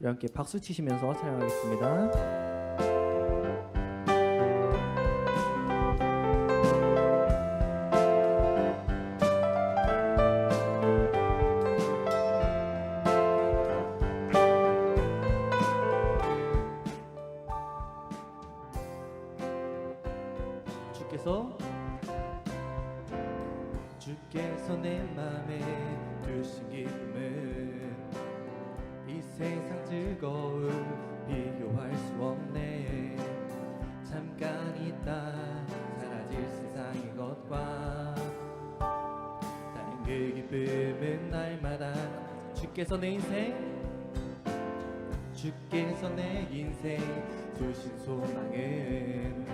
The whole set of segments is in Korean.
우리 함께 박수 치시면서 찬양하겠습니다. 주께서 내 맘에 두신 기쁨은 이 세상 즐거움 비교할 수 없네. 잠깐 있다 사라질 세상의 것과 다른 그 기쁨은 날마다 주께서 내 인생 두신 소망은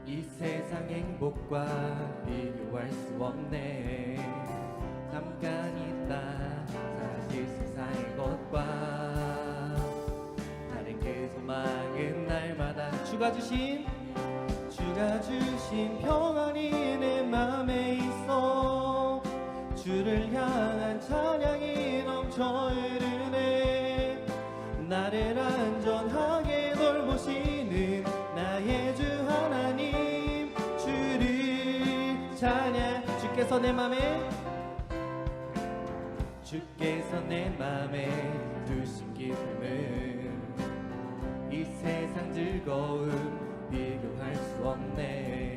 이 세상 행복과 비교할 수 없네. 잠깐 있다 사라질 세상의 것과 다른 그 소망은 날마다 주가 주신 평안이 내 맘에 있어. 주를 향한 찬양이 넘쳐 흐르네. 나를 안전하게 돌보시는 나의 주 하나님, 주를 찬양. 주께서 내 맘에 두신 기쁨은 이 세상 즐거움 비교할 수 없네.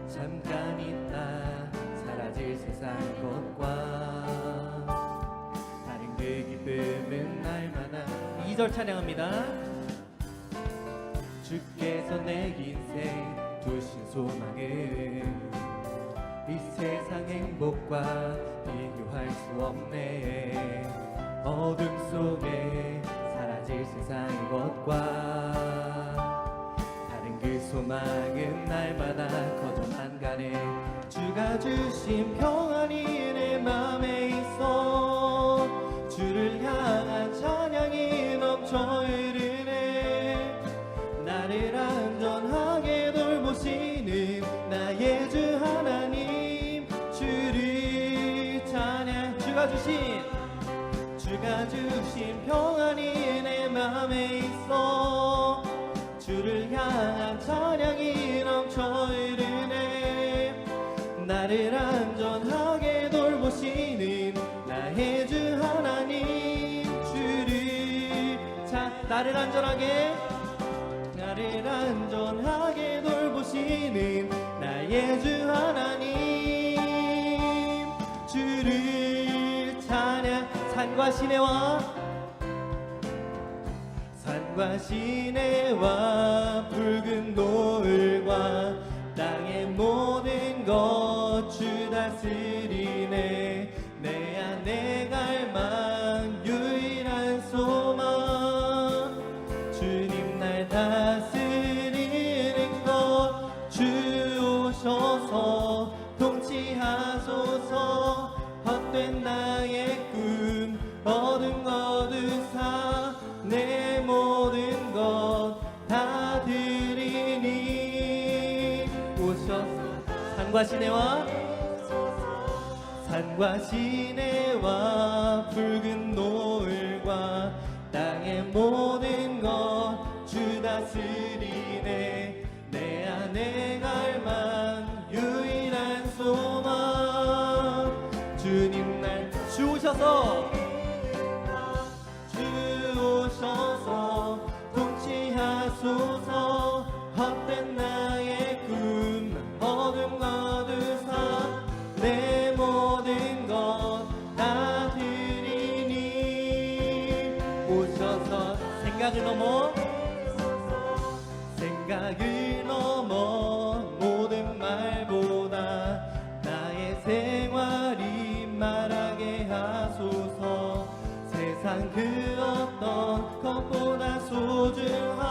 잠깐 있다 사라질 세상의 것과 다른 그 기쁨은 날마다. 2절 찬양합니다. 주께서 내 인생 두신 소망은 이 세상 행복과 비교할 수 없네. 어둠 속에 사라질 세상의 것과 다른 그 소망은 날마다 커져만 가네. 주가 주신 평안이 내 맘에 있어. 주를 향한 찬양이 넘쳐 흐르네. 나를 안전하게 돌보시는 나의 주 하나님, 주를 찬양. 주가 주신 평안이 내 맘에 있어. 주를 향한 찬양이 넘쳐 흐르네. 나를 안전하게 돌보시는 나의 주 하나님, 주를 나를 안전하게 돌보시는 나의 주 하나님, 주를 찬양. 산과 시내와 붉은 노을과 땅의 모든 것 주 다스리네. 내 안에 갈망 유일한 소망, 주님 날 다스리는 것. 주 오셔서 통치하소서. 헛된 나의 꿈 어둠 거두사 내 모든 것 다 드리니. 오셔서 산과 시내와 붉은 노을과 땅의 모든 것 주 다스리네. 내 안에 갈망 유일한 소망, 주님 날 주오셔서 통치하소서. 헛된 나의 꿈 어둠 거두사 내 모든 것 다 드리니. 오셔서 생각을 넘어 모든 말보다 나의 생활이 말하게 하소서. 세상 그 어떤 것보다 소중한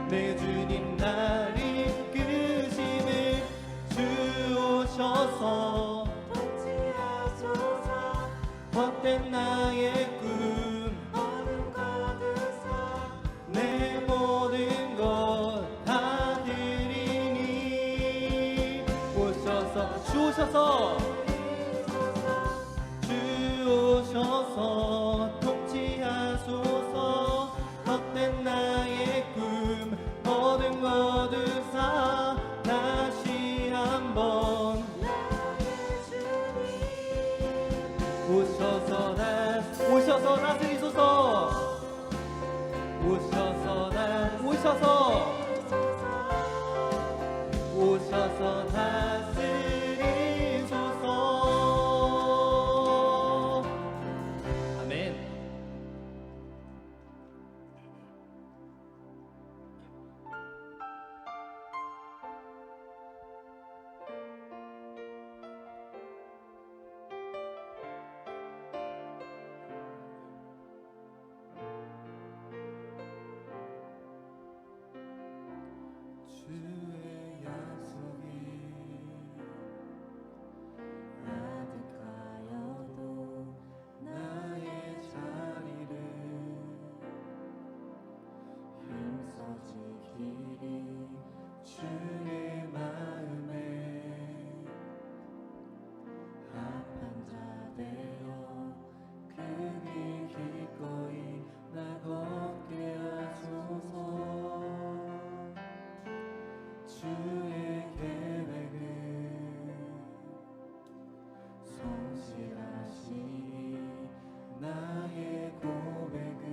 내 주님 날 이끄심을 주 오셔서 통치하소서. 헛된 나의 꿈 어둠 거두사 내 모든 것 다 드리니. 오셔서 주 오셔서 통치하소서. 오셔서 다스리소서. 오셔서 다스리소서. 아멘. 주의 약속이 아득하여도 나의 자리를 힘써 지키리. 주의 마음에 합한 자 되어 크게 기꺼이 나 걷게 하소서. 주의 계획은 성실하시니 나의 고백은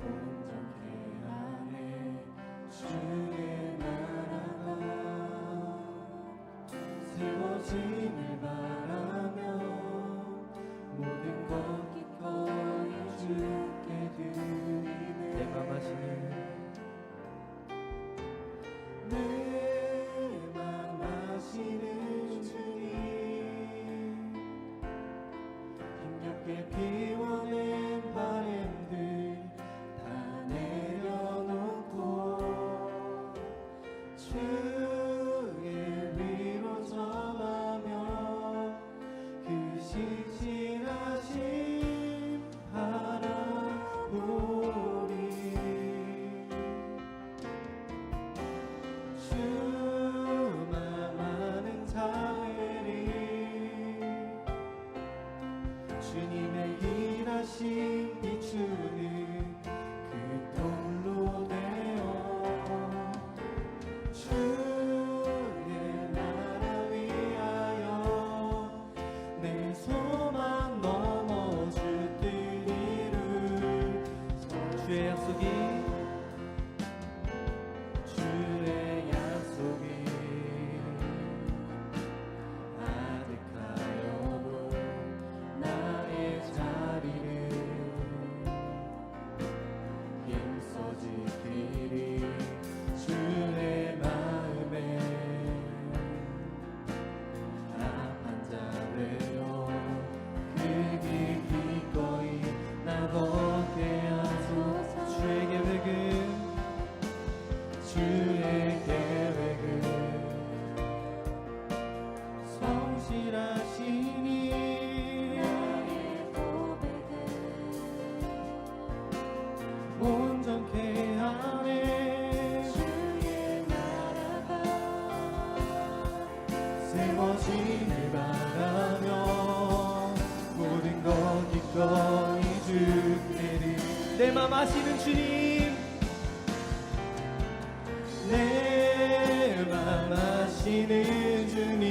온전케 하네. 주의 나라가 세워짐을 바라며 모든 것 기꺼이 주께 드리네. 내 맘 아시는 주님, 힘겹게 비워낸 바램들 다 내려놓고 주의 위로 전하며 그 신실하심 바라보리. 주만 아는 자들이 주님의 일하심 비추는 그 돌로 되어 주의 나라 위하여 내 소망 넘어줄 듯 이룰 주의 약속이 아득하여도 나의 자리를 힘써 지키리. 주의 마음에 합한 자 되어 크게 기꺼이 나 걷게 하소서. 주의 계획은 성실하시니 나의 고백은 온전케 하네. 주의 나라가 세워짐을 바라며 모든 것 기꺼이 주께를. 내 맘 아시는 주님, 내 맘 아시는 주님,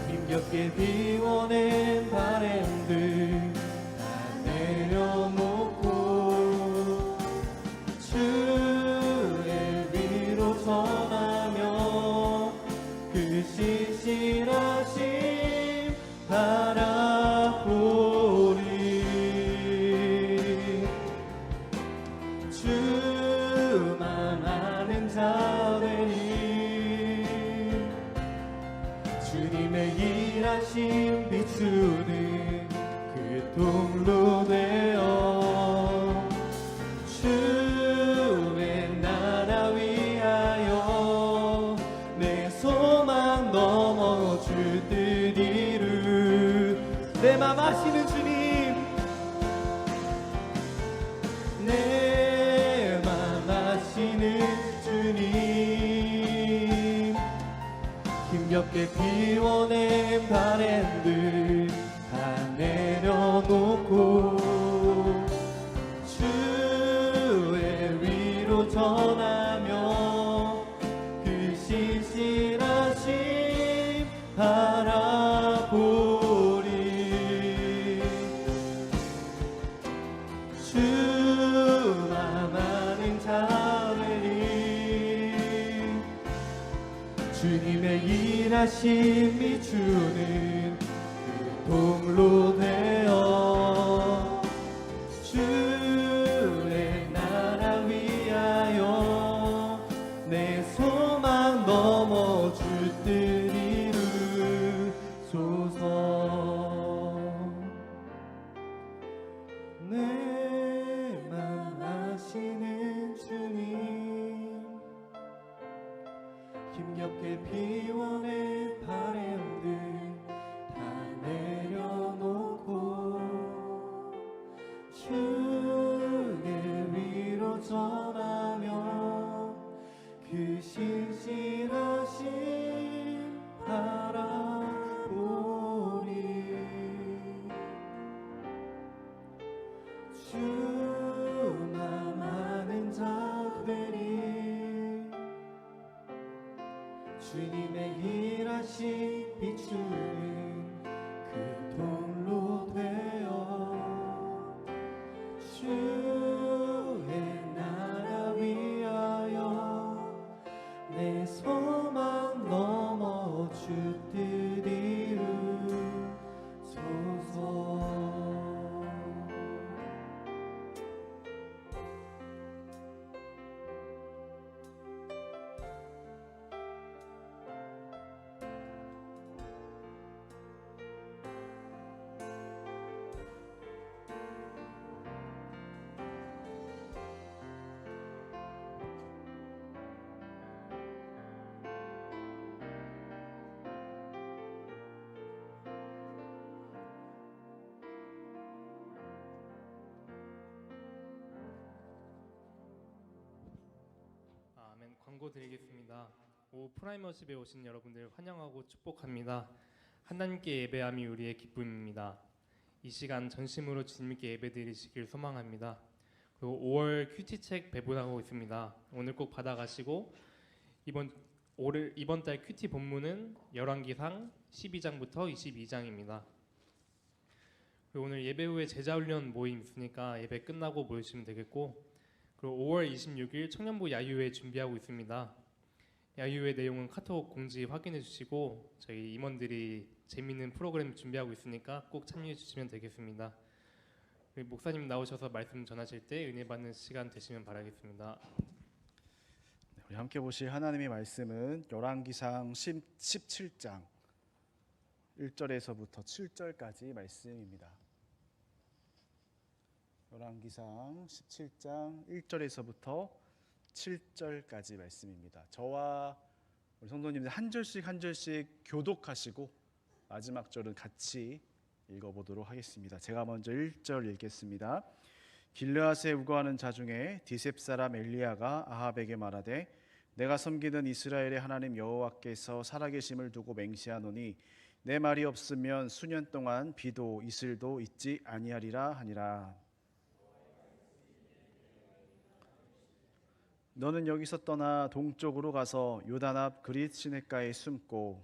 힘겹게 비워낸 바램들 다 내려놓고 주의 위로 전하며 그 신실하심 바라보리. 주만 아는 자들이 주님의 일하심 비추는 그 통로 되어 주의 나라 위하여 내 소망 넘어줄 듯 이룰. 내 맘 아시는 주님, 내 맘 아시는 주님, 힘겹게 비워낸 바램들 다 내려놓고 주의 위로 전하며 그 신실하심 바라보 위대하신 비추는 그 통로 되어 주의 나라 위하여 내 소망 넘어 주 뜻 이루소서. 내 맘 아시는 주님, 힘겹게 비워낸 바램들 다 내려놓고 주의 위로 전하며 그 신실하심 바라보리. 주만 아는 자 되리. 주님의 일하신 비추는 그 통로 되어 주의 나라 위하여 내 소망 넘어 주 뜻 이루소서. 아멘. 광고 드리겠습니다. 오후 프라이머십에 오신 여러분들 환영하고 축복합니다. 하나님께 예배함이 우리의 기쁨입니다. 이 시간 전심으로 주님께 예배드리시길 소망합니다. 그리고 5월 큐티책 배분하고 있습니다. 오늘 꼭 받아가시고 이번 달 큐티 본문은 열왕기상 12장부터 22장입니다. 그리고 오늘 예배 후에 제자훈련 모임 있으니까 예배 끝나고 모이시면 되겠고, 그리고 5월 26일 청년부 야유회 준비하고 있습니다. 야유회 내용은 카톡 공지 확인해 주시고 저희 임원들이 재미있는 프로그램 준비하고 있으니까 꼭 참여해 주시면 되겠습니다. 목사님 나오셔서 말씀 전하실 때 은혜 받는 시간 되시면 바라겠습니다. 우리 함께 보실 하나님의 말씀은 열왕기상 17장 1절에서부터 7절까지 말씀입니다. 열왕기상 17장 1절에서부터 7절까지 말씀입니다. 저와 우리 성도님들 한 절씩 한 절씩 교독하시고 마지막 절은 같이 읽어보도록 하겠습니다. 제가 먼저 1절 읽겠습니다. 길르앗에 우거하는 자 중에 디셉 사람 엘리야가 아합에게 말하되 내가 섬기는 이스라엘의 하나님 여호와께서 살아계심을 두고 맹세하노니 내 말이 없으면 수년 동안 비도 이슬도 있지 아니하리라 하니라. 너는 여기서 떠나 동쪽으로 가서 요단 앞 그릿 시냇가에 숨고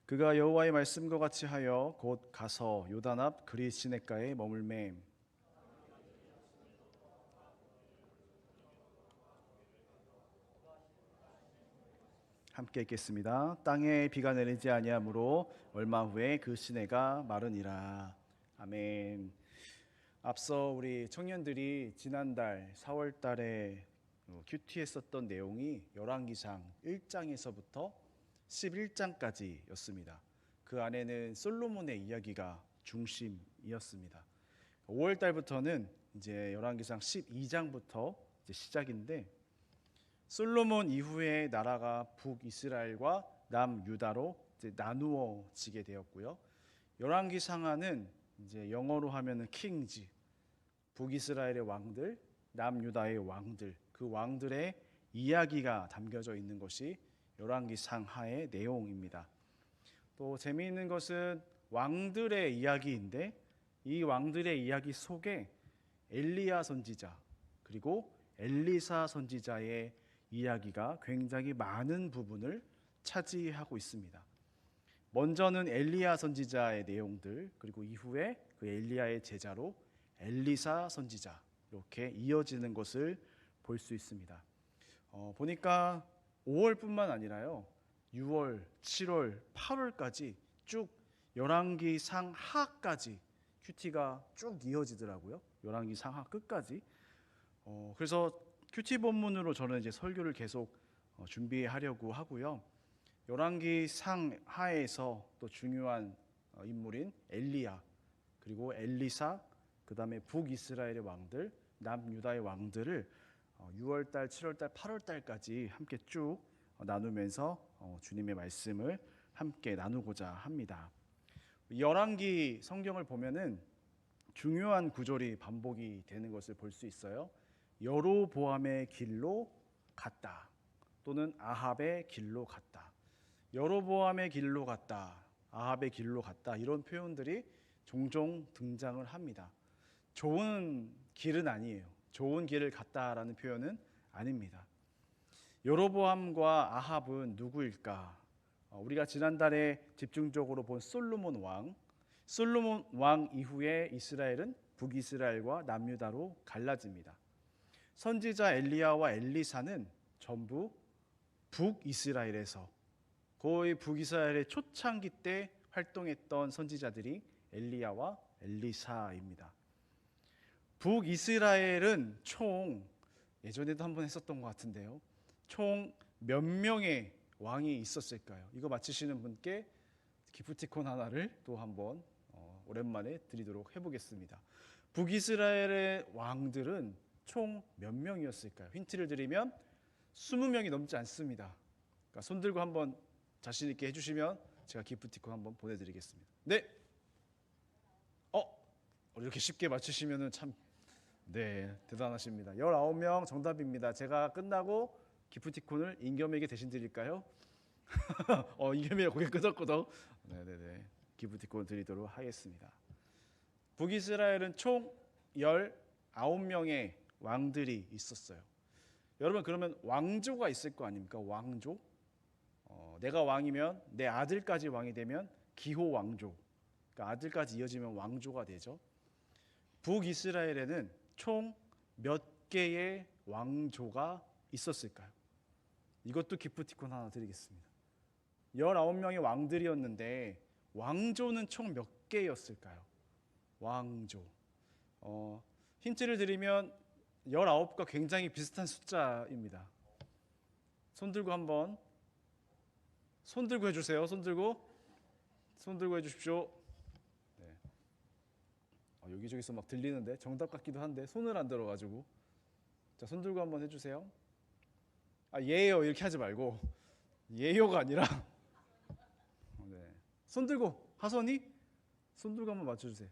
그가 여호와의 말씀과 같이 하여 곧 가서 요단 앞 그릿 시냇가에 머물매. 함께 읽겠습니다. 땅에 비가 내리지 아니하므로 얼마 후에 그 시내가 마르니라. 아멘. 앞서 우리 청년들이 지난달 4월 달에 큐티했었던 내용이 열왕기상 1장에서부터 11장까지였습니다. 그 안에는 솔로몬의 이야기가 중심이었습니다. 5월 달부터는 이제 열왕기상 12장부터 이제 시작인데, 솔로몬 이후에 나라가 북이스라엘과 남유다로 이제 나누어지게 되었고요. 열왕기상하는 이제 영어로 하면은 킹즈, 북이스라엘의 왕들, 남유다의 왕들, 그 왕들의 이야기가 담겨져 있는 것이 열왕기상하의 내용입니다. 또 재미있는 것은 왕들의 이야기인데, 이 왕들의 이야기 속에 엘리야 선지자 그리고 엘리사 선지자의 이야기가 굉장히 많은 부분을 차지하고 있습니다. 먼저는 엘리야 선지자의 내용들, 그리고 이후에 그 엘리야의 제자로 엘리사 선지자, 이렇게 이어지는 것을 볼 수 있습니다. 보니까 5월뿐만 아니라요. 6월, 7월, 8월까지 쭉 열왕기 상하까지 큐티가 쭉 이어지더라고요. 열왕기 상하 끝까지. 그래서 큐티 본문으로 저는 이제 설교를 계속 준비하려고 하고요. 열왕기 상하에서 또 중요한 인물인 엘리야, 그리고 엘리사, 그다음에 북이스라엘의 왕들, 남유다의 왕들을 6월달, 7월달, 8월달까지 함께 쭉 나누면서 주님의 말씀을 함께 나누고자 합니다. 열왕기 성경을 보면은 중요한 구절이 반복이 되는 것을 볼 수 있어요. 여로보암의 길로 갔다, 또는 아합의 길로 갔다. 여로보암의 길로 갔다, 아합의 길로 갔다, 이런 표현들이 종종 등장을 합니다. 좋은 길은 아니에요. 좋은 길을 갔다라는 표현은 아닙니다. 여로보암과 아합은 누구일까? 우리가 지난달에 집중적으로 본 솔로몬 왕 이후에 이스라엘은 북이스라엘과 남유다로 갈라집니다. 선지자 엘리야와 엘리사는 전부 북이스라엘에서, 거의 북이스라엘의 초창기 때 활동했던 선지자들이 엘리야와 엘리사입니다. 북이스라엘은 총, 예전에도 한번 했었던 것 같은데요, 총 몇 명의 왕이 있었을까요? 이거 맞히시는 분께 기프티콘 하나를 또 한번 오랜만에 드리도록 해보겠습니다. 북이스라엘의 왕들은 총 몇 명이었을까요? 힌트를 드리면 20명이 넘지 않습니다. 그러니까 손 들고 한번 자신 있게 해주시면 제가 기프티콘 한번 보내드리겠습니다. 네. 이렇게 쉽게 맞추시면은 참, 네, 대단하십니다. 19명 정답입니다. 제가 끝나고 기프티콘을 임겸에게 대신 드릴까요? 임겸이가 고개 끄덕끄덕. 네네네. 기프티콘 드리도록 하겠습니다. 북이스라엘은 총 19명의 왕들이 있었어요. 여러분, 그러면 왕조가 있을 거 아닙니까? 왕조. 내가 왕이면 내 아들까지 왕이 되면 기호 왕조. 그러니까 아들까지 이어지면 왕조가 되죠. 북이스라엘에는 총 몇 개의 왕조가 있었을까요? 이것도 기프티콘 하나 드리겠습니다. 19명의 왕들이었는데 왕조는 총 몇 개였을까요? 왕조. 힌트를 드리면 19과 굉장히 비슷한 숫자입니다. 손 들고 한번, 손 들고 해주세요. 손 들고 해주십시오. 네. 여기저기서 막 들리는데 정답 같기도 한데 손을 안 들어가지고. 자, 손 들고 한번 해주세요. 예요 이렇게 하지 말고, 예요가 아니라 네. 손 들고, 하선이 손 들고 한번 맞춰주세요.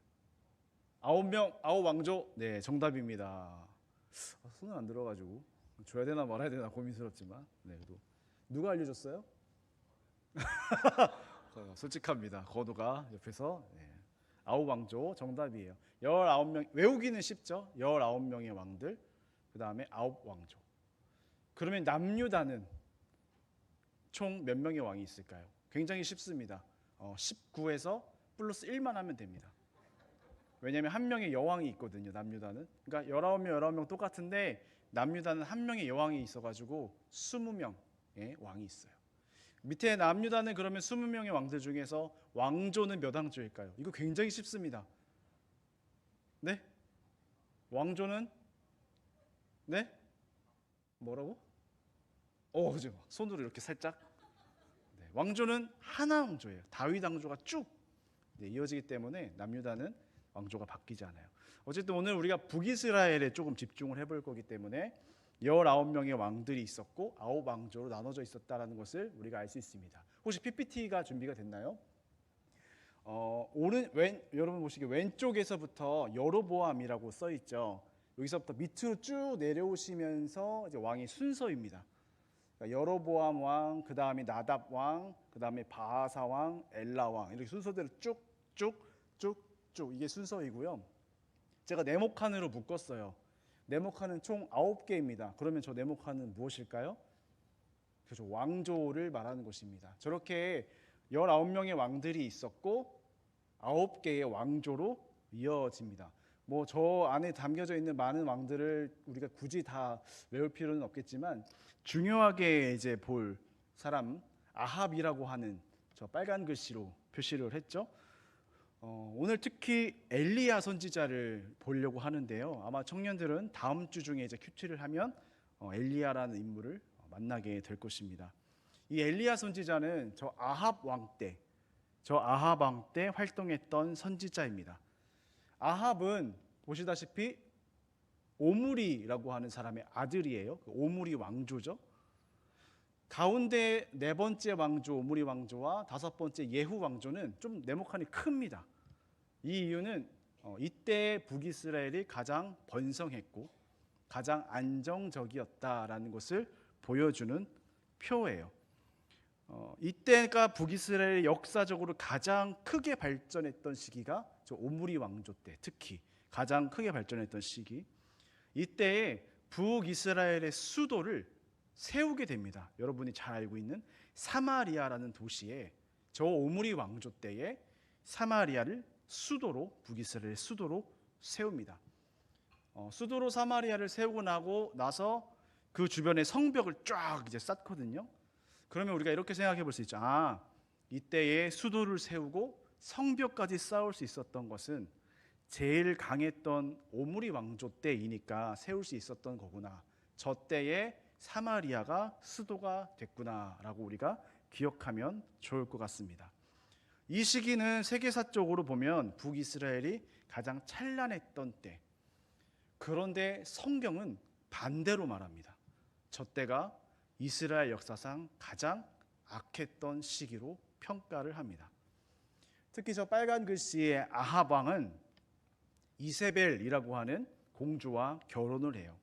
9명, 9왕조. 네, 정답입니다. 손을 안 들어가지고 줘야 되나 말아야 되나 고민스럽지만, 네, 그래도 누가 알려줬어요? 솔직합니다. 건우가 옆에서. 네. 9왕조 정답이에요. 19명, 외우기는 쉽죠. 19명의 왕들, 그 다음에 9왕조. 그러면 남유다는 총 몇 명의 왕이 있을까요? 굉장히 쉽습니다. 19에서 플러스 1만 하면 됩니다. 왜냐하면 한 명의 여왕이 있거든요. 남유다는. 그러니까 19명 똑같은데 남유다는 한 명의 여왕이 있어가지고 20명의 왕이 있어요. 밑에 남유다는 그러면 20명의 왕들 중에서 왕조는 몇 왕조일까요? 이거 굉장히 쉽습니다. 네? 왕조는? 네? 뭐라고? 그죠. 손으로 이렇게 살짝. 네, 왕조는 하나 왕조예요. 다윗 왕조가 쭉 이어지기 때문에 남유다는 왕조가 바뀌지 않아요. 어쨌든 오늘 우리가 북이스라엘에 조금 집중을 해볼 거기 때문에 19명의 왕들이 있었고 9왕조로 나눠져 있었다는 것을 우리가 알 수 있습니다. 혹시 PPT가 준비가 됐나요? 여러분 보시기에 왼쪽에서부터 여로보암이라고 써 있죠. 여기서부터 밑으로 쭉 내려오시면서 이제 왕의 순서입니다. 그러니까 여로보암 왕, 그 다음에 나답 왕, 그 다음에 바하사 왕, 엘라 왕, 이렇게 순서대로 쭉쭉쭉쭉 이게 순서이고요. 제가 네모칸으로 묶었어요. 네모칸은 총 9개입니다. 그러면 저 네모칸은 무엇일까요? 그렇죠. 왕조를 말하는 것입니다. 저렇게 19명의 왕들이 있었고 9개의 왕조로 이어집니다. 뭐 저 안에 담겨져 있는 많은 왕들을 우리가 굳이 다 외울 필요는 없겠지만 중요하게 이제 볼 사람 아합이라고 하는 저 빨간 글씨로 표시를 했죠. 오늘 특히 엘리야 선지자를 보려고 하는데요. 아마 청년들은 다음 주 중에 이제 큐티를 하면 엘리야라는 인물을 만나게 될 것입니다. 이 엘리야 선지자는 저 아합 왕 때 활동했던 선지자입니다. 아합은 보시다시피 오므리라고 하는 사람의 아들이에요. 오므리 왕조죠. 가운데 네 번째 왕조 오므리 왕조와 다섯 번째 예후 왕조는 좀 네모칸이 큽니다. 이 이유는 이때 북이스라엘이 가장 번성했고 가장 안정적이었다라는 것을 보여주는 표예요. 이때가 북이스라엘이 역사적으로 가장 크게 발전했던 시기가 저 오므리 왕조 때, 특히 가장 크게 발전했던 시기. 이때에 북이스라엘의 수도를 세우게 됩니다. 여러분이 잘 알고 있는 사마리아라는 도시에 저 오므리 왕조 때에 사마리아를 수도로, 북이스라엘의 수도로 세웁니다. 수도로 사마리아를 세우고 나서 그 주변에 성벽을 쫙 이제 쌓거든요. 그러면 우리가 이렇게 생각해 볼 수 있죠. 이때에 수도를 세우고 성벽까지 쌓을 수 있었던 것은 제일 강했던 오므리 왕조 때이니까 세울 수 있었던 거구나. 저 때에 사마리아가 수도가 됐구나라고 우리가 기억하면 좋을 것 같습니다. 이 시기는 세계사적으로 보면 북이스라엘이 가장 찬란했던 때. 그런데 성경은 반대로 말합니다. 저 때가 이스라엘 역사상 가장 악했던 시기로 평가를 합니다. 특히 저 빨간 글씨의 아합 왕은 이세벨이라고 하는 공주와 결혼을 해요.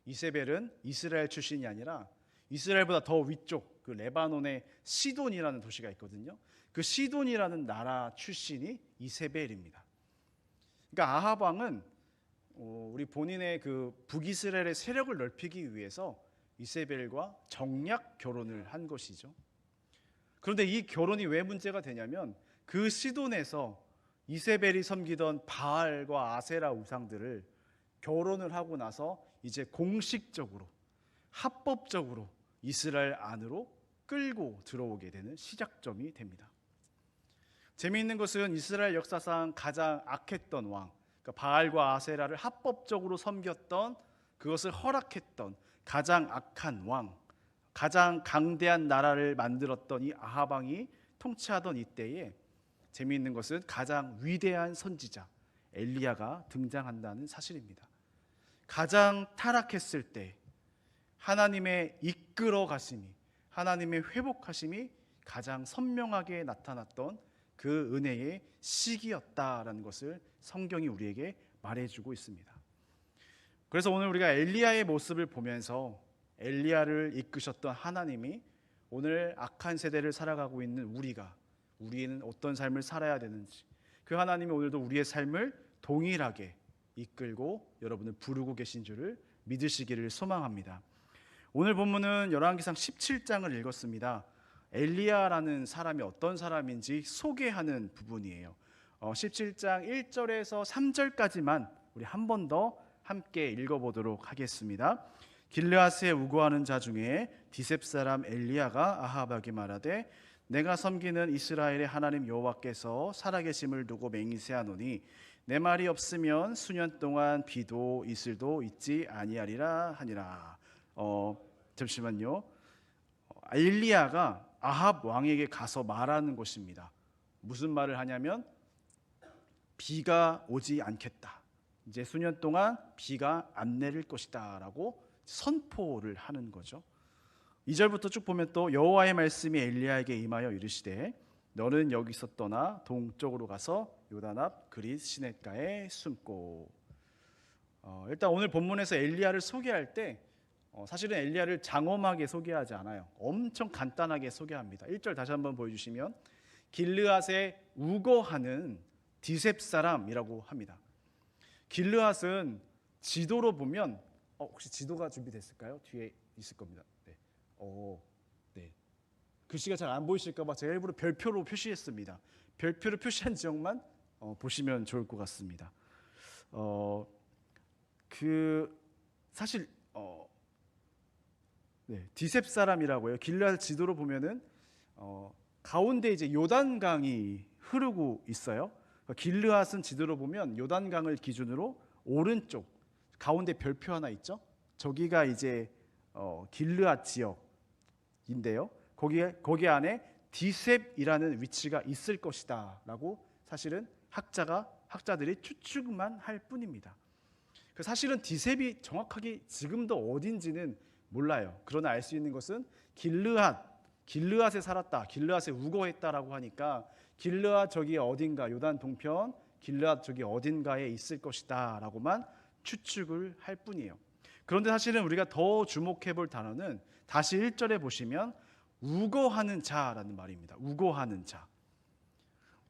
이세벨은 이스라엘 출신이 아니라 이스라엘보다 더 위쪽 그 레바논의 시돈이라는 도시가 있거든요. 그 시돈이라는 나라 출신이 이세벨입니다. 그러니까 아합 왕은 우리 본인의 그 북이스라엘의 세력을 넓히기 위해서 이세벨과 정략 결혼을 한 것이죠. 그런데 이 결혼이 왜 문제가 되냐면 그 시돈에서 이세벨이 섬기던 바알과 아세라 우상들을 결혼을 하고 나서 이제 공식적으로 합법적으로 이스라엘 안으로 끌고 들어오게 되는 시작점이 됩니다. 재미있는 것은 이스라엘 역사상 가장 악했던 왕, 그러니까 바알과 아세라를 합법적으로 섬겼던, 그것을 허락했던 가장 악한 왕, 가장 강대한 나라를 만들었던 이 아합 왕이 통치하던 이때에 재미있는 것은 가장 위대한 선지자 엘리야가 등장한다는 사실입니다. 가장 타락했을 때 하나님의 이끌어 가심이, 하나님의 회복하심이 가장 선명하게 나타났던 그 은혜의 시기였다라는 것을 성경이 우리에게 말해주고 있습니다. 그래서 오늘 우리가 엘리야의 모습을 보면서 엘리야를 이끄셨던 하나님이 오늘 악한 세대를 살아가고 있는 우리는 어떤 삶을 살아야 되는지, 그 하나님이 오늘도 우리의 삶을 동일하게 이끌고 여러분을 부르고 계신 줄을 믿으시기를 소망합니다. 오늘 본문은 열왕기상 17장을 읽었습니다. 엘리야라는 사람이 어떤 사람인지 소개하는 부분이에요. 17장 1절에서 3절까지만 우리 한 번 더 함께 읽어보도록 하겠습니다. 길르앗에 우거하는 자 중에 디셉 사람 엘리야가 아합에게 말하되 내가 섬기는 이스라엘의 하나님 여호와께서 살아계심을 두고 맹세하노니 내 말이 없으면 수년 동안 비도 이슬도 있지 아니하리라 하니라. 잠시만요. 엘리야가 아합 왕에게 가서 말하는 것입니다. 무슨 말을 하냐면 비가 오지 않겠다. 이제 수년 동안 비가 안 내릴 것이다 라고 선포를 하는 거죠. 2절부터 쭉 보면 또 여호와의 말씀이 엘리야에게 임하여 이르시되 너는 여기서 떠나 동쪽으로 가서 요단 앞 그릿 시냇가에 숨고. 일단 오늘 본문에서 엘리야를 소개할 때 사실은 엘리야를 장엄하게 소개하지 않아요. 엄청 간단하게 소개합니다. 1절 다시 한번 보여주시면 길르앗에 우거하는 디셉 사람이라고 합니다. 길르앗은 지도로 보면 혹시 지도가 준비됐을까요? 뒤에 있을 겁니다. 네. 네. 글씨가 잘 안 보이실까 봐 제가 일부러 별표로 표시했습니다. 별표로 표시한 지역만 보시면 좋을 것 같습니다. 그 사실 디셉 사람이라고요. 길르앗 지도로 보면은 가운데 이제 요단강이 흐르고 있어요. 길르앗은 지도로 보면 요단강을 기준으로 오른쪽 가운데 별표 하나 있죠. 저기가 이제 길르앗 지역인데요. 거기 안에 디셉이라는 위치가 있을 것이다라고 사실은 학자들이 추측만 할 뿐입니다. 사실은 디셉이 정확하게 지금도 어딘지는 몰라요. 그러나 알 수 있는 것은 길르앗에 살았다, 길르앗에 우거했다라고 하니까 길르앗 저기 어딘가 요단 동편 길르앗 저기 어딘가에 있을 것이다라고만 추측을 할 뿐이에요. 그런데 사실은 우리가 더 주목해 볼 단어는 다시 1절에 보시면 우거하는 자라는 말입니다. 우거하는 자.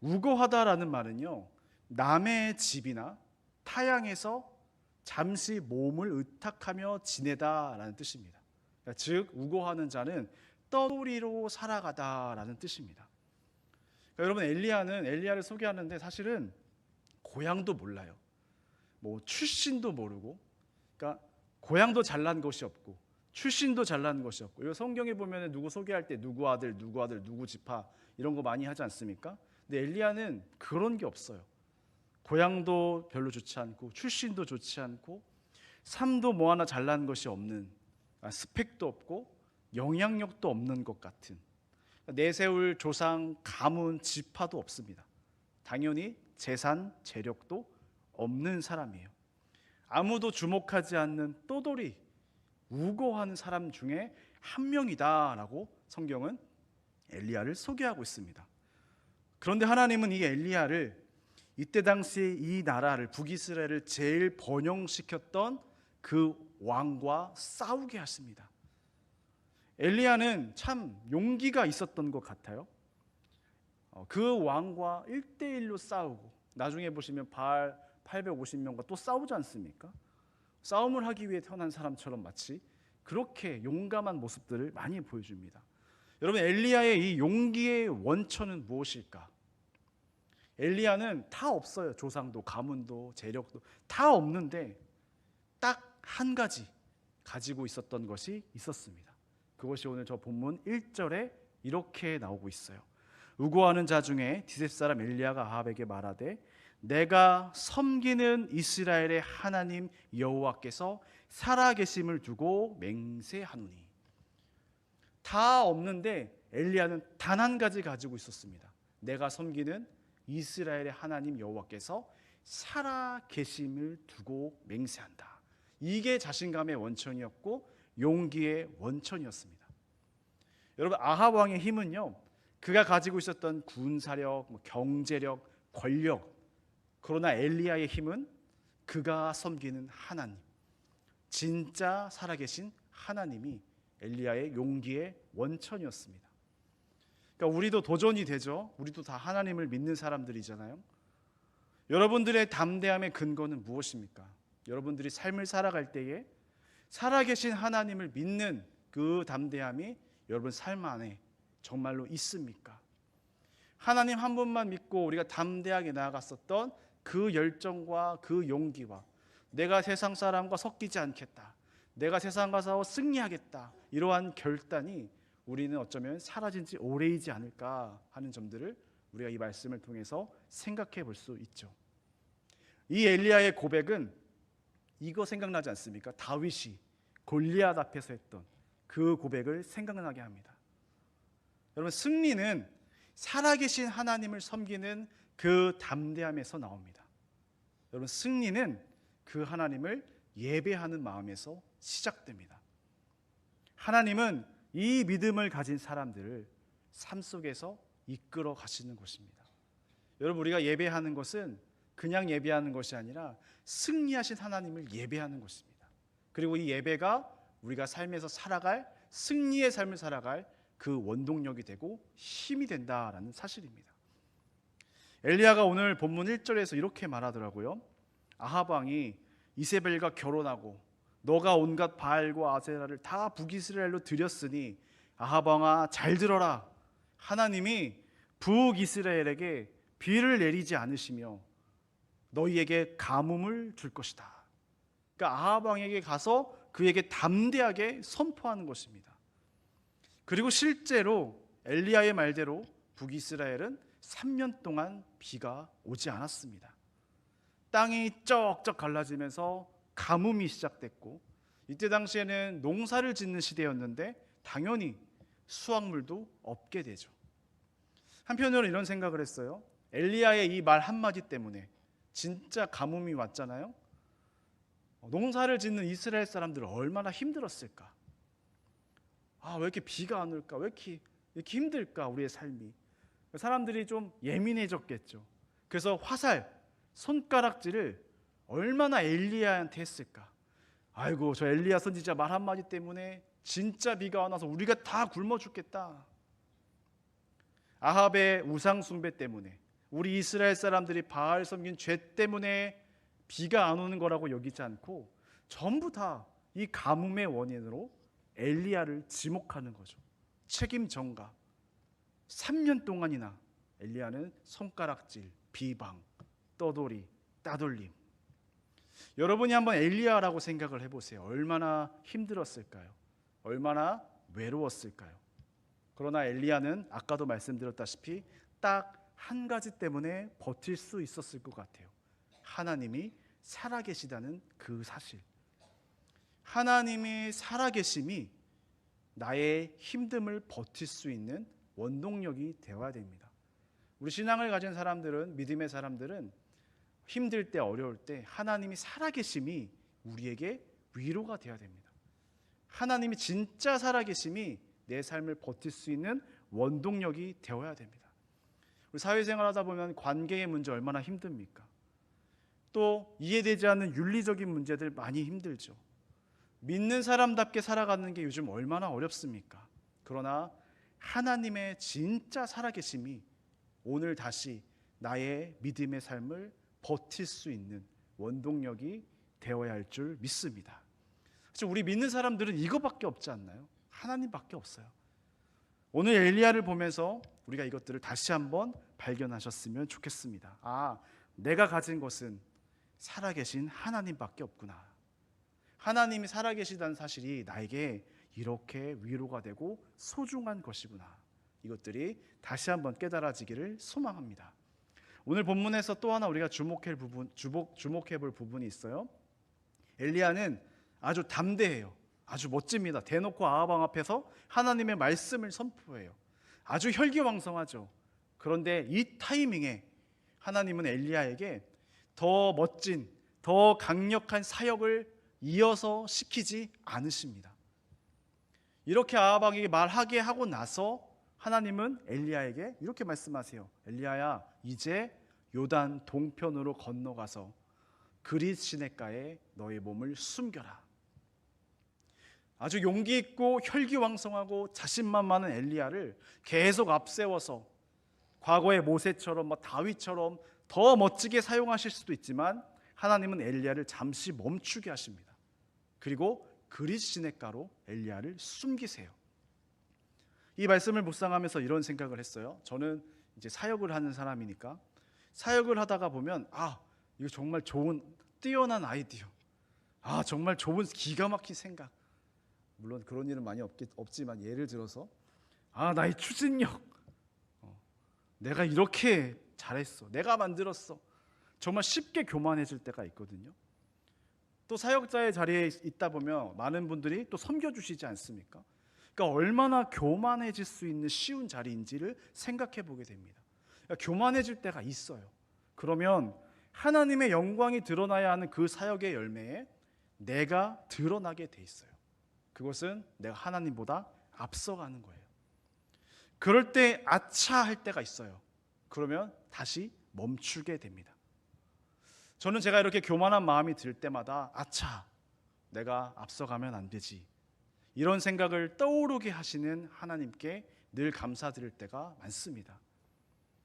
우거하다라는 말은요, 남의 집이나 타향에서 잠시 몸을 의탁하며 지내다라는 뜻입니다. 그러니까 즉 우거하는 자는 떠돌이로 살아가다라는 뜻입니다. 그러니까 여러분 엘리야를 소개하는데 사실은 고향도 몰라요. 뭐 출신도 모르고, 그러니까 고향도 잘난 것이 없고 출신도 잘난 것이 없고. 이 성경에 보면 누구 소개할 때 누구 아들 누구 지파 이런 거 많이 하지 않습니까? 근데 엘리야는 그런 게 없어요. 고향도 별로 좋지 않고 출신도 좋지 않고 삶도 뭐 하나 잘난 것이 없는, 스펙도 없고 영향력도 없는 것 같은, 내세울 조상 가문 지파도 없습니다. 당연히 재산 재력도 없는 사람이에요. 아무도 주목하지 않는 떠돌이 우거하는 사람 중에 한 명이다라고 성경은 엘리야를 소개하고 있습니다. 그런데 하나님은 이 엘리야를 이때 당시에 이 나라를 북이스라엘을 제일 번영시켰던 그 왕과 싸우게 하십니다. 엘리야는 참 용기가 있었던 것 같아요. 그 왕과 1대1로 싸우고 나중에 보시면 바알 850명과 또 싸우지 않습니까? 싸움을 하기 위해 태어난 사람처럼 마치 그렇게 용감한 모습들을 많이 보여줍니다. 여러분, 엘리야의 이 용기의 원천은 무엇일까? 엘리야는 다 없어요. 조상도 가문도 재력도 다 없는데 딱 한 가지 가지고 있었던 것이 있었습니다. 그것이 오늘 저 본문 1절에 이렇게 나오고 있어요. 우고하는 자 중에 디셉 사람 엘리야가 아합에게 말하되 내가 섬기는 이스라엘의 하나님 여호와께서 살아계심을 두고 맹세하노니. 다 없는데 엘리야는 단 한 가지 가지고 있었습니다. 내가 섬기는 이스라엘의 하나님 여호와께서 살아계심을 두고 맹세한다. 이게 자신감의 원천이었고 용기의 원천이었습니다. 여러분, 아합 왕의 힘은요, 그가 가지고 있었던 군사력, 경제력, 권력. 그러나 엘리야의 힘은 그가 섬기는 하나님, 진짜 살아계신 하나님이 엘리야의 용기의 원천이었습니다. 그러니까 우리도 도전이 되죠. 우리도 다 하나님을 믿는 사람들이잖아요. 여러분들의 담대함의 근거는 무엇입니까? 여러분들이 삶을 살아갈 때에 살아계신 하나님을 믿는 그 담대함이 여러분 삶 안에 정말로 있습니까? 하나님 한 분만 믿고 우리가 담대하게 나아갔었던 그 열정과 그 용기와 내가 세상 사람과 섞이지 않겠다, 내가 세상과 싸워 승리하겠다, 이러한 결단이 우리는 어쩌면 사라진 지 오래이지 않을까 하는 점들을 우리가 이 말씀을 통해서 생각해 볼 수 있죠. 이 엘리야의 고백은 이거 생각나지 않습니까? 다윗이 골리앗 앞에서 했던 그 고백을 생각나게 합니다. 여러분, 승리는 살아계신 하나님을 섬기는 그 담대함에서 나옵니다. 여러분, 승리는 그 하나님을 예배하는 마음에서 시작됩니다. 하나님은 이 믿음을 가진 사람들을 삶 속에서 이끌어 가시는 것입니다. 여러분, 우리가 예배하는 것은 그냥 예배하는 것이 아니라 승리하신 하나님을 예배하는 것입니다. 그리고 이 예배가 우리가 삶에서 살아갈, 승리의 삶을 살아갈 그 원동력이 되고 힘이 된다라는 사실입니다. 엘리야가 오늘 본문 1절에서 이렇게 말하더라고요. 아합 왕이 이세벨과 결혼하고 너가 온갖 바알과 아세라를 다 북이스라엘로 들였으니 아합 왕아 잘 들어라. 하나님이 북이스라엘에게 비를 내리지 않으시며 너희에게 가뭄을 줄 것이다. 그러니까 아합 왕에게 가서 그에게 담대하게 선포하는 것입니다. 그리고 실제로 엘리야의 말대로 북이스라엘은 3년 동안 비가 오지 않았습니다. 땅이 쩍쩍 갈라지면서 가뭄이 시작됐고, 이때 당시에는 농사를 짓는 시대였는데 당연히 수확물도 없게 되죠. 한편으로는 이런 생각을 했어요. 엘리야의 이 말 한마디 때문에 진짜 가뭄이 왔잖아요. 농사를 짓는 이스라엘 사람들은 얼마나 힘들었을까. 왜 이렇게 비가 안 올까? 왜 이렇게 힘들까? 우리의 삶이. 사람들이 좀 예민해졌겠죠. 그래서 화살, 손가락질을 얼마나 엘리야한테 했을까. 아이고, 저 엘리야 선지자 말 한마디 때문에 진짜 비가 안 와서 우리가 다 굶어 죽겠다. 아합의 우상 숭배 때문에, 우리 이스라엘 사람들이 바알 섬긴 죄 때문에 비가 안 오는 거라고 여기지 않고 전부 다 이 가뭄의 원인으로 엘리야를 지목하는 거죠. 책임 전가. 3년 동안이나 엘리야는 손가락질, 비방, 떠돌이, 따돌림. 여러분이 한번 엘리야라고 생각을 해보세요. 얼마나 힘들었을까요? 얼마나 외로웠을까요? 그러나 엘리야는 아까도 말씀드렸다시피 딱 한 가지 때문에 버틸 수 있었을 것 같아요. 하나님이 살아계시다는 그 사실. 하나님이 살아계심이 나의 힘듦을 버틸 수 있는 원동력이 되어야 됩니다. 우리 신앙을 가진 사람들은, 믿음의 사람들은 힘들 때, 어려울 때 하나님이 살아계심이 우리에게 위로가 되어야 됩니다. 하나님이 진짜 살아계심이 내 삶을 버틸 수 있는 원동력이 되어야 됩니다. 우리 사회생활 하다 보면 관계의 문제 얼마나 힘듭니까? 또 이해되지 않는 윤리적인 문제들 많이 힘들죠. 믿는 사람답게 살아가는 게 요즘 얼마나 어렵습니까? 그러나 하나님의 진짜 살아계심이 오늘 다시 나의 믿음의 삶을 버틸 수 있는 원동력이 되어야 할 줄 믿습니다. 사실 우리 믿는 사람들은 이거밖에 없지 않나요? 하나님밖에 없어요. 오늘 엘리야를 보면서 우리가 이것들을 다시 한번 발견하셨으면 좋겠습니다. 내가 가진 것은 살아계신 하나님밖에 없구나. 하나님이 살아계시다는 사실이 나에게 이렇게 위로가 되고 소중한 것이구나. 이것들이 다시 한번 깨달아지기를 소망합니다. 오늘 본문에서 또 하나 우리가 주목해 볼 부분이 있어요. 엘리야는 아주 담대해요. 아주 멋집니다. 대놓고 아합 왕 앞에서 하나님의 말씀을 선포해요. 아주 혈기왕성하죠. 그런데 이 타이밍에 하나님은 엘리야에게 더 멋진, 더 강력한 사역을 이어서 시키지 않으십니다. 이렇게 아합 왕에게 말하게 하고 나서 하나님은 엘리야에게 이렇게 말씀하세요. 엘리야야, 이제 요단 동편으로 건너가서 그릿 시냇가에 너의 몸을 숨겨라. 아주 용기 있고 혈기왕성하고 자신만만한 엘리야를 계속 앞세워서 과거의 모세처럼 다윗처럼 더 멋지게 사용하실 수도 있지만 하나님은 엘리야를 잠시 멈추게 하십니다. 그리고 그릿 시냇가로 엘리야를 숨기세요. 이 말씀을 묵상하면서 이런 생각을 했어요. 저는 이제 사역을 하는 사람이니까 사역을 하다가 보면 이거 정말 좋은 뛰어난 아이디어, 정말 좋은 기가 막힌 생각. 물론 그런 일은 많이 없지만 예를 들어서 나의 추진력, 내가 이렇게 잘했어, 내가 만들었어. 정말 쉽게 교만해질 때가 있거든요. 또 사역자의 자리에 있다 보면 많은 분들이 또 섬겨주시지 않습니까? 그러니까 얼마나 교만해질 수 있는 쉬운 자리인지를 생각해 보게 됩니다. 그러니까 교만해질 때가 있어요. 그러면 하나님의 영광이 드러나야 하는 그 사역의 열매에 내가 드러나게 돼 있어요. 그것은 내가 하나님보다 앞서가는 거예요. 그럴 때 아차 할 때가 있어요. 그러면 다시 멈추게 됩니다. 저는 제가 이렇게 교만한 마음이 들 때마다 아차, 내가 앞서가면 안 되지, 이런 생각을 떠오르게 하시는 하나님께 늘 감사드릴 때가 많습니다.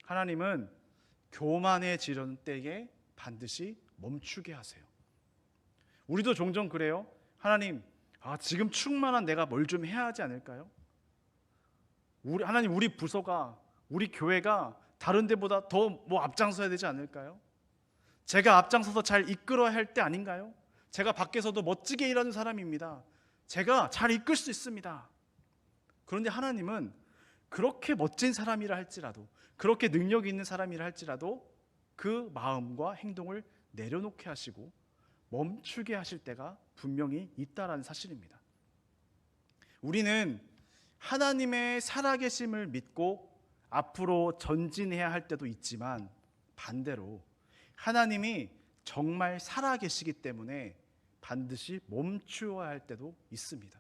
하나님은 교만해지려는 때에 반드시 멈추게 하세요. 우리도 종종 그래요. 하나님, 지금 충만한 내가 뭘 좀 해야 하지 않을까요? 하나님, 우리 부서가, 우리 교회가 다른 데보다 더 앞장서야 되지 않을까요? 제가 앞장서서 잘 이끌어야 할 때 아닌가요? 제가 밖에서도 멋지게 일하는 사람입니다. 제가 잘 이끌 수 있습니다. 그런데 하나님은 그렇게 멋진 사람이라 할지라도, 그렇게 능력이 있는 사람이라 할지라도 그 마음과 행동을 내려놓게 하시고 멈추게 하실 때가 분명히 있다라는 사실입니다. 우리는 하나님의 살아계심을 믿고 앞으로 전진해야 할 때도 있지만, 반대로 하나님이 정말 살아계시기 때문에 반드시 멈추어야 할 때도 있습니다.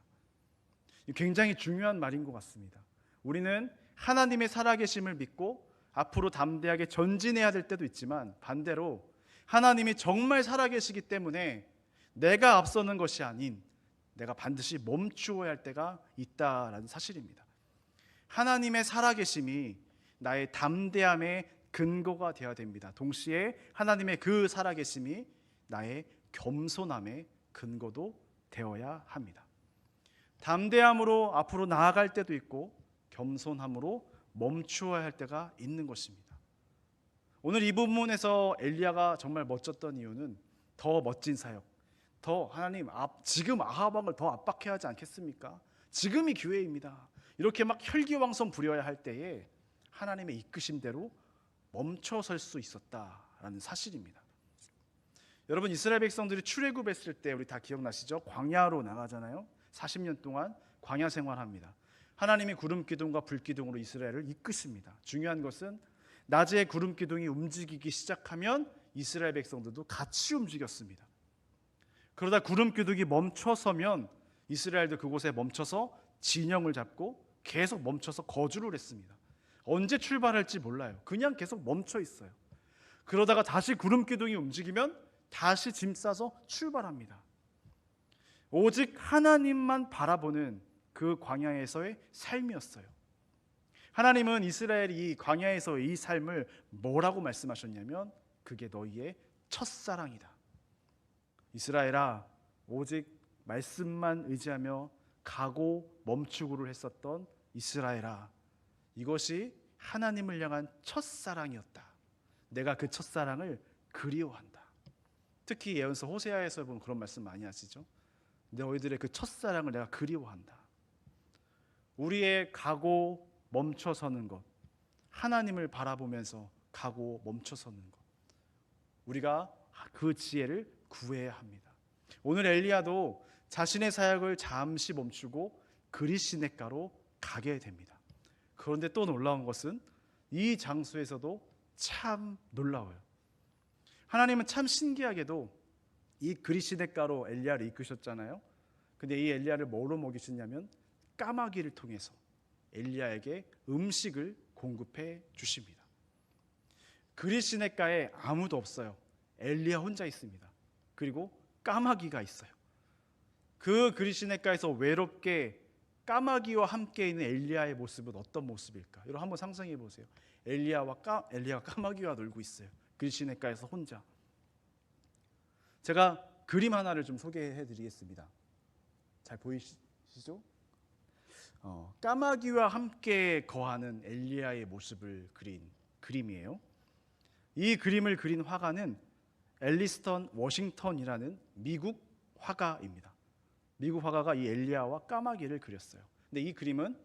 굉장히 중요한 말인 것 같습니다. 우리는 하나님의 살아계심을 믿고 앞으로 담대하게 전진해야 될 때도 있지만, 반대로 하나님이 정말 살아계시기 때문에 내가 앞서는 것이 아닌 내가 반드시 멈추어야 할 때가 있다라는 사실입니다. 하나님의 살아계심이 나의 담대함의 근거가 되어야 됩니다. 동시에 하나님의 그 살아계심이 나의 겸손함의 근거도 되어야 합니다. 담대함으로 앞으로 나아갈 때도 있고 겸손함으로 멈추어야 할 때가 있는 것입니다. 오늘 이 부분에서 엘리야가 정말 멋졌던 이유는 더 멋진 사역, 더 하나님 지금 아합 왕을 더 압박해야 하지 않겠습니까? 지금이 기회입니다. 이렇게 막 혈기왕성 부려야 할 때에 하나님의 이끄심대로 멈춰설 수 있었다라는 사실입니다. 여러분, 이스라엘 백성들이 출애굽했을 때 우리 다 기억나시죠? 광야로 나가잖아요. 40년 동안 광야 생활합니다. 하나님이 구름 기둥과 불 기둥으로 이스라엘을 이끄십니다. 중요한 것은 낮에 구름 기둥이 움직이기 시작하면 이스라엘 백성들도 같이 움직였습니다. 그러다 구름 기둥이 멈춰서면 이스라엘도 그곳에 멈춰서 진영을 잡고 계속 멈춰서 거주를 했습니다. 언제 출발할지 몰라요. 그냥 계속 멈춰 있어요. 그러다가 다시 구름 기둥이 움직이면 다시 짐 싸서 출발합니다. 오직 하나님만 바라보는 그 광야에서의 삶이었어요. 하나님은 이스라엘이 이 광야에서의 이 삶을 뭐라고 말씀하셨냐면, 그게 너희의 첫사랑이다. 이스라엘아, 오직 말씀만 의지하며 가고 멈추고를 했었던 이스라엘아, 이것이 하나님을 향한 첫사랑이었다. 내가 그 첫사랑을 그리워한다. 특히 예언서 호세아에서 보면 그런 말씀 많이 하시죠. 너희들의 그 첫사랑을 내가 그리워한다. 우리의 가고 멈춰서는 것, 하나님을 바라보면서 가고 멈춰서는 것, 우리가 그 지혜를 구해야 합니다. 오늘 엘리야도 자신의 사역을 잠시 멈추고 그리시네가로 가게 됩니다. 그런데 또 놀라운 것은 이 장소에서도 참 놀라워요. 하나님은 참 신기하게도 이 그리시네가로 엘리야를 이끄셨잖아요. 근데 이 엘리야를 뭐로 먹이셨냐면 까마귀를 통해서 엘리야에게 음식을 공급해 주십니다. 그리시네가에 아무도 없어요. 엘리야 혼자 있습니다. 그리고 까마귀가 있어요. 그 그리시네가에서 외롭게 까마귀와 함께 있는 엘리야의 모습은 어떤 모습일까? 여러분 한번 상상해 보세요. 엘리야가 까마귀와 놀고 있어요. 그리시네가에서 혼자. 제가 그림 하나를 좀 소개해 드리겠습니다. 잘 보이시죠? 까마귀와 함께 거하는 엘리야의 모습을 그린 그림이에요. 이 그림을 그린 화가는 앨리스턴 워싱턴이라는 미국 화가입니다. 미국 화가가 이 엘리야와 까마귀를 그렸어요. 근데 이 그림은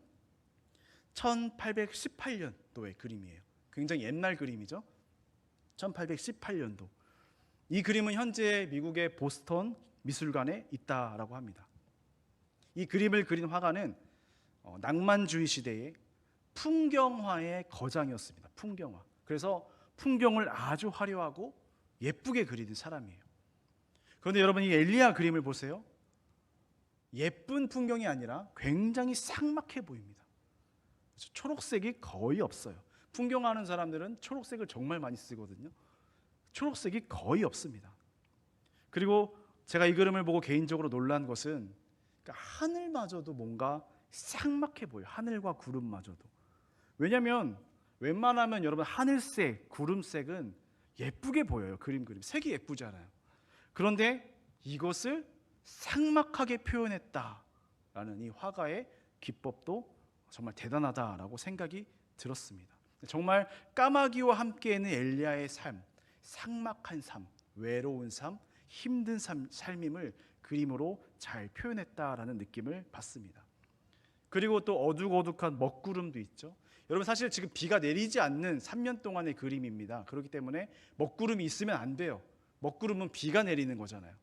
1818년도의 그림이에요. 굉장히 옛날 그림이죠. 1818년도. 이 그림은 현재 미국의 보스턴 미술관에 있다라고 합니다. 이 그림을 그린 화가는 낭만주의 시대의 풍경화의 거장이었습니다. 풍경화. 그래서 풍경을 아주 화려하고 예쁘게 그리는 사람이에요. 그런데 여러분, 이 엘리야 그림을 보세요. 예쁜 풍경이 아니라 굉장히 삭막해 보입니다. 초록색이 거의 없어요. 풍경하는 사람들은 초록색을 정말 많이 쓰거든요. 초록색이 거의 없습니다. 그리고 제가 이 그림을 보고 개인적으로 놀란 것은 하늘마저도 뭔가 삭막해 보여요. 하늘과 구름마저도. 왜냐하면 웬만하면 여러분 하늘색, 구름색은 예쁘게 보여요. 그림 색이 예쁘잖아요. 그런데 이것을 삭막하게 표현했다라는 이 화가의 기법도 정말 대단하다라고 생각이 들었습니다. 정말 까마귀와 함께 있는 엘리야의 삶, 삭막한 삶, 외로운 삶, 힘든 삶임을 그림으로 잘 표현했다라는 느낌을 받습니다. 그리고 또 어둑어둑한 먹구름도 있죠. 여러분 사실 지금 비가 내리지 않는 3년 동안의 그림입니다. 그렇기 때문에 먹구름이 있으면 안 돼요. 먹구름은 비가 내리는 거잖아요.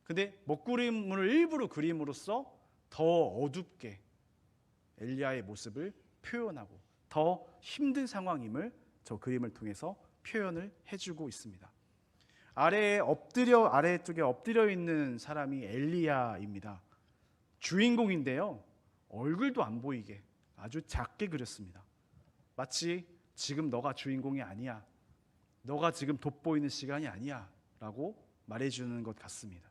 근데 먹구름을 일부러 그림으로써 더 어둡게 엘리야의 모습을 표현하고 더 힘든 상황임을 저 그림을 통해서 표현을 해주고 있습니다. 아래쪽에 엎드려 있는 사람이 엘리야입니다. 주인공인데요. 얼굴도 안 보이게 아주 작게 그렸습니다. 마치 지금 너가 주인공이 아니야. 너가 지금 돋보이는 시간이 아니야. 라고 말해주는 것 같습니다.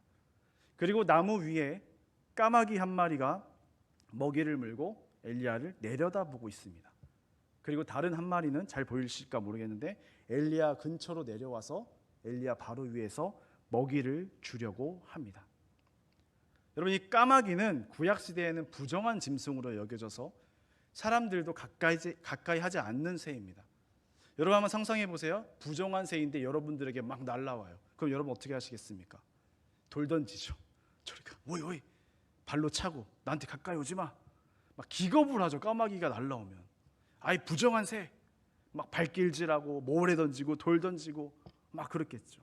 그리고 나무 위에 까마귀 한 마리가 먹이를 물고 엘리야를 내려다보고 있습니다. 그리고 다른 한 마리는 잘 보이실까 모르겠는데 엘리야 근처로 내려와서 엘리야 바로 위에서 먹이를 주려고 합니다. 여러분 이 까마귀는 구약 시대에는 부정한 짐승으로 여겨져서 사람들도 가까이 하지 않는 새입니다. 여러분 한번 상상해 보세요. 부정한 새인데 여러분들에게 막 날라와요. 그럼 여러분 어떻게 하시겠습니까? 돌 던지죠. 저리가 오이 발로 차고 나한테 가까이 오지 마. 막 기겁을 하죠. 까마귀가 날라오면. 아이 부정한 새. 막 발길질하고 모래 던지고 돌 던지고 막 그렇겠죠.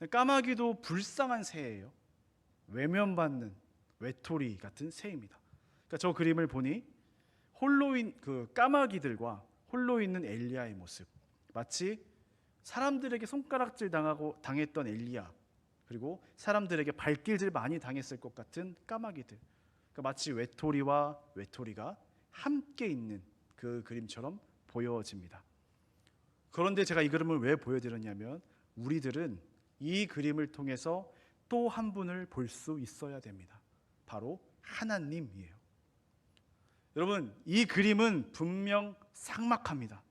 까마귀도 불쌍한 새예요. 외면받는 외톨이 같은 새입니다. 그러니까 저 그림을 보니 까마귀들과 홀로 있는 엘리야의 모습, 마치 사람들에게 손가락질 당했던 엘리야, 그리고 사람들에게 발길질 많이 당했을 것 같은 까마귀들, 그러니까 마치 외톨이와 외톨이가 함께 있는 그 그림처럼 보여집니다. 그런데 제가 이 그림을 왜 보여드렸냐면 우리들은 이 그림을 통해서 또 한 분을 볼 수 있어야 됩니다. 바로 하나님이에요. 여러분 이 그림은 분명 삭막합니다.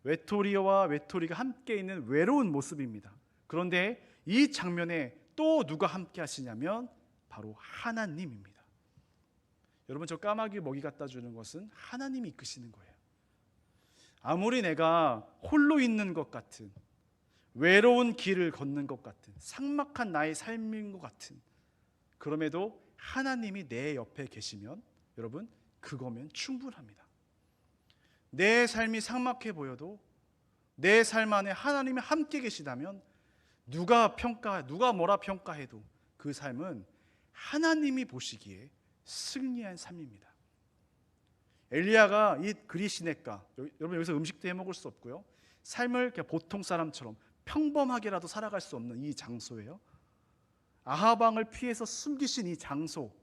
외톨이와 외톨이가 함께 있는 외로운 모습입니다. 그런데 이 장면에 또 누가 함께 하시냐면 바로 하나님입니다. 여러분 저 까마귀 먹이 갖다 주는 것은 하나님이 이끄시는 거예요. 아무리 내가 홀로 있는 것 같은 외로운 길을 걷는 것 같은 삭막한 나의 삶인 것 같은 그럼에도 하나님이 내 옆에 계시면 여러분 그거면 충분합니다. 내 삶이 삭막해 보여도 내 삶 안에 하나님이 함께 계시다면 누가 뭐라 평가해도 그 삶은 하나님이 보시기에 승리한 삶입니다. 엘리야가 이 그리시네가 여러분 여기서 음식도 해 먹을 수 없고요. 삶을 그냥 보통 사람처럼 평범하게라도 살아갈 수 없는 이 장소예요. 아하방을 피해서 숨기신 이 장소,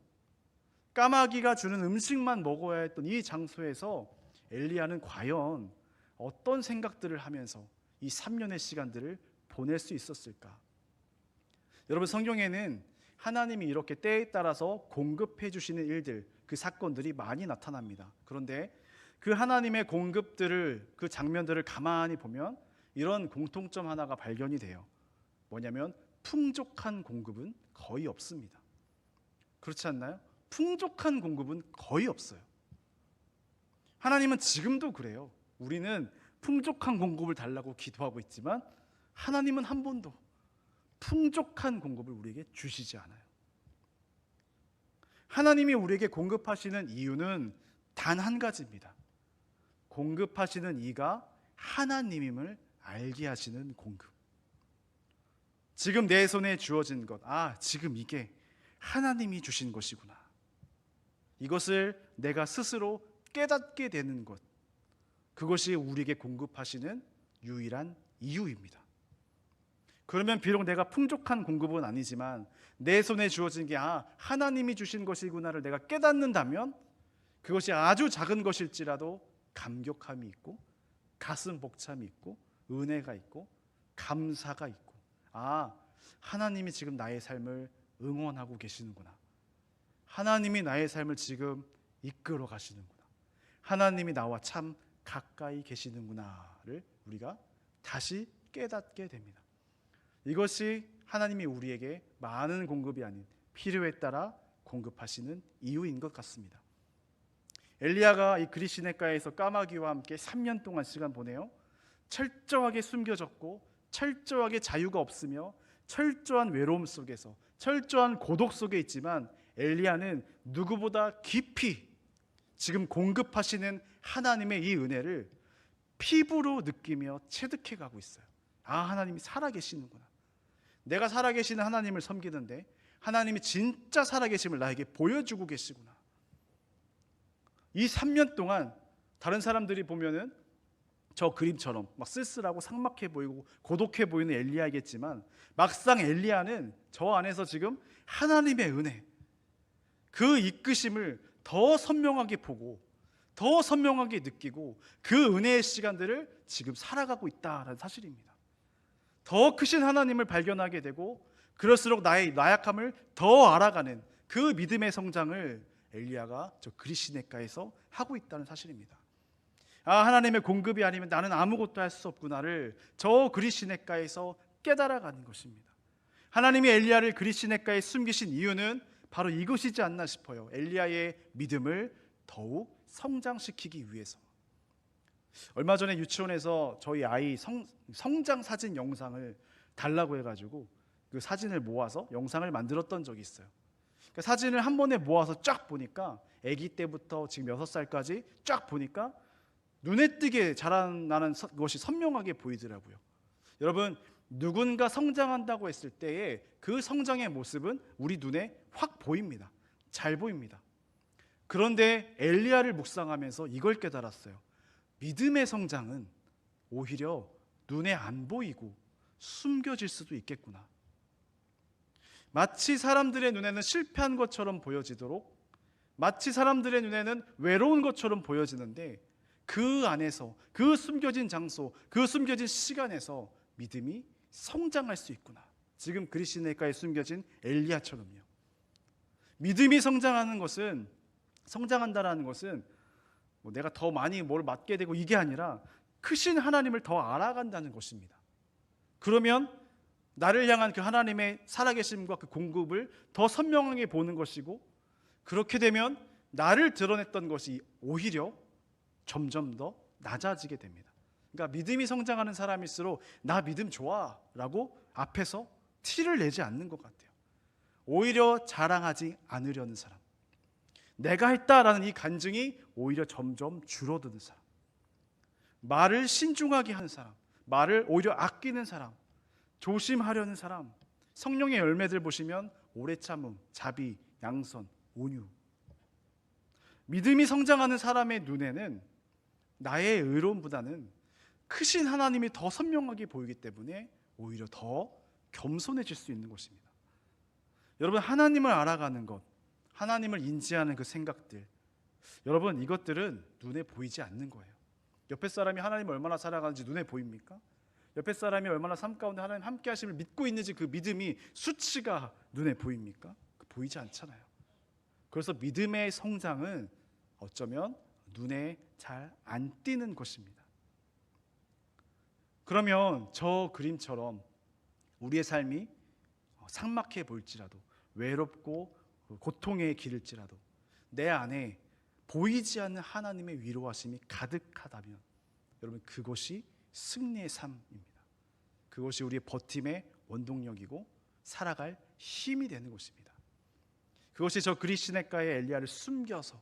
까마귀가 주는 음식만 먹어야 했던 이 장소에서 엘리야는 과연 어떤 생각들을 하면서 이 3년의 시간들을 보낼 수 있었을까? 여러분 성경에는 하나님이 이렇게 때에 따라서 공급해 주시는 일들, 그 사건들이 많이 나타납니다. 그런데 그 하나님의 공급들을 그 장면들을 가만히 보면 이런 공통점 하나가 발견이 돼요. 뭐냐면 풍족한 공급은 거의 없습니다. 그렇지 않나요? 풍족한 공급은 거의 없어요. 하나님은 지금도 그래요. 우리는 풍족한 공급을 달라고 기도하고 있지만 하나님은 한 번도 풍족한 공급을 우리에게 주시지 않아요. 하나님이 우리에게 공급하시는 이유는 단 한 가지입니다. 공급하시는 이가 하나님임을 알게 하시는 공급. 지금 내 손에 주어진 것, 지금 이게 하나님이 주신 것이구나. 이것을 내가 스스로 깨닫게 되는 것, 그것이 우리에게 공급하시는 유일한 이유입니다. 그러면 비록 내가 풍족한 공급은 아니지만 내 손에 주어진 게 하나님이 주신 것이구나를 내가 깨닫는다면 그것이 아주 작은 것일지라도 감격함이 있고 가슴 벅참이 있고 은혜가 있고 감사가 있고 하나님이 지금 나의 삶을 응원하고 계시는구나. 하나님이 나의 삶을 지금 이끌어 가시는구나. 하나님이 나와 참 가까이 계시는구나를 우리가 다시 깨닫게 됩니다. 이것이 하나님이 우리에게 많은 공급이 아닌 필요에 따라 공급하시는 이유인 것 같습니다. 엘리야가 이 그리시네가에서 까마귀와 함께 3년 동안 시간 보내요. 철저하게 숨겨졌고 철저하게 자유가 없으며 철저한 외로움 속에서 철저한 고독 속에 있지만 엘리야는 누구보다 깊이 지금 공급하시는 하나님의 이 은혜를 피부로 느끼며 체득해 가고 있어요. 아, 하나님이 살아계시는구나. 내가 살아계시는 하나님을 섬기는데 하나님이 진짜 살아계심을 나에게 보여주고 계시구나. 이 3년 동안 다른 사람들이 보면은 저 그림처럼 막 쓸쓸하고 삭막해 보이고 고독해 보이는 엘리야겠지만 막상 엘리야는 저 안에서 지금 하나님의 은혜, 그 이끄심을 더 선명하게 보고 더 선명하게 느끼고 그 은혜의 시간들을 지금 살아가고 있다라는 사실입니다. 더 크신 하나님을 발견하게 되고 그럴수록 나의 나약함을 더 알아가는 그 믿음의 성장을 엘리야가 저 그리시네가에서 하고 있다는 사실입니다. 아, 하나님의 공급이 아니면 나는 아무것도 할 수 없구나를 저 그리시네가에서 깨달아가는 것입니다. 하나님이 엘리야를 그리시네가에 숨기신 이유는 바로 이것이지 않나 싶어요. 엘리야의 믿음을 더욱 성장시키기 위해서. 얼마 전에 유치원에서 저희 아이 성장 사진 영상을 달라고 해가지고 그 사진을 모아서 영상을 만들었던 적이 있어요. 그러니까 사진을 한 번에 모아서 쫙 보니까 아기 때부터 지금 6살까지 쫙 보니까 눈에 띄게 자라나는 것이 선명하게 보이더라고요. 여러분, 누군가 성장한다고 했을 때의 그 성장의 모습은 우리 눈에 확 보입니다. 잘 보입니다. 그런데 엘리야를 묵상하면서 이걸 깨달았어요. 믿음의 성장은 오히려 눈에 안 보이고 숨겨질 수도 있겠구나. 마치 사람들의 눈에는 실패한 것처럼 보여지도록, 마치 사람들의 눈에는 외로운 것처럼 보여지는데 그 안에서, 그 숨겨진 장소, 그 숨겨진 시간에서 믿음이 성장할 수 있구나. 지금 그리시네가에 숨겨진 엘리야처럼요. 믿음이 성장한다라는 것은 뭐 내가 더 많이 뭘 맡게 되고 이게 아니라 크신 하나님을 더 알아간다는 것입니다. 그러면 나를 향한 그 하나님의 살아계심과 그 공급을 더 선명하게 보는 것이고, 그렇게 되면 나를 드러냈던 것이 오히려 점점 더 낮아지게 됩니다. 그러니까 믿음이 성장하는 사람일수록 나 믿음 좋아 라고 앞에서 티를 내지 않는 것 같아요. 오히려 자랑하지 않으려는 사람, 내가 했다라는 이 간증이 오히려 점점 줄어드는 사람, 말을 신중하게 하는 사람, 말을 오히려 아끼는 사람, 조심하려는 사람, 성령의 열매들 보시면 오래 참음, 자비, 양선, 온유. 믿음이 성장하는 사람의 눈에는 나의 의로움보다는 크신 하나님이 더 선명하게 보이기 때문에 오히려 더 겸손해질 수 있는 것입니다. 여러분, 하나님을 알아가는 것, 하나님을 인지하는 그 생각들, 여러분, 이것들은 눈에 보이지 않는 거예요. 옆에 사람이 하나님을 얼마나 살아가는지 눈에 보입니까? 옆에 사람이 얼마나 삶 가운데 하나님 함께 하심을 믿고 있는지 그 믿음이 수치가 눈에 보입니까? 보이지 않잖아요. 그래서 믿음의 성장은 어쩌면 눈에 잘 안 띄는 것입니다. 그러면 저 그림처럼 우리의 삶이 삭막해 보일지라도, 외롭고 고통의 길일지라도 내 안에 보이지 않는 하나님의 위로하심이 가득하다면 여러분, 그것이 승리의 삶입니다. 그것이 우리의 버팀의 원동력이고 살아갈 힘이 되는 것입니다. 그것이 저 그리시네가의 엘리야를 숨겨서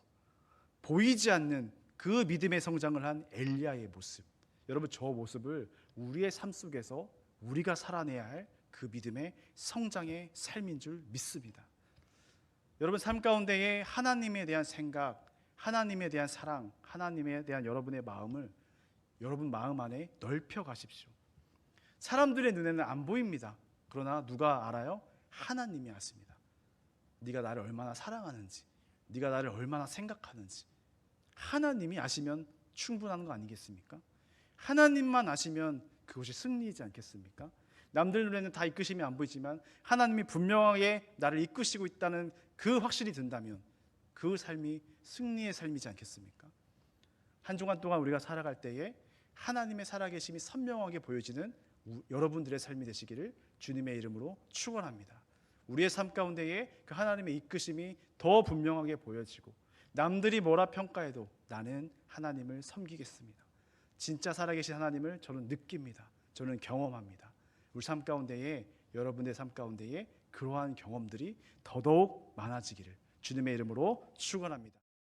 보이지 않는 그 믿음의 성장을 한 엘리야의 모습, 여러분, 저 모습을 우리의 삶 속에서 우리가 살아내야 할 그 믿음의 성장의 삶인 줄 믿습니다. 여러분, 삶 가운데에 하나님에 대한 생각, 하나님에 대한 사랑, 하나님에 대한 여러분의 마음을 여러분 마음 안에 넓혀 가십시오. 사람들의 눈에는 안 보입니다. 그러나 누가 알아요? 하나님이 아십니다. 네가 나를 얼마나 사랑하는지, 네가 나를 얼마나 생각하는지 하나님이 아시면 충분한 거 아니겠습니까? 하나님만 아시면 그것이 승리이지 않겠습니까? 남들 눈에는 다 이끄심이 안 보이지만 하나님이 분명하게 나를 이끄시고 있다는 그 확신이 든다면 그 삶이 승리의 삶이지 않겠습니까? 한 주간 동안 우리가 살아갈 때에 하나님의 살아계심이 선명하게 보여지는 여러분들의 삶이 되시기를 주님의 이름으로 축원합니다. 우리의 삶 가운데에 그 하나님의 이끄심이 더 분명하게 보여지고 남들이 뭐라 평가해도 나는 하나님을 섬기겠습니다. 진짜 살아계신 하나님을 저는 느낍니다. 저는 경험합니다. 우리 삶 가운데에 여러분의 삶 가운데에 그러한 경험들이 더더욱 많아지기를 주님의 이름으로 축원합니다.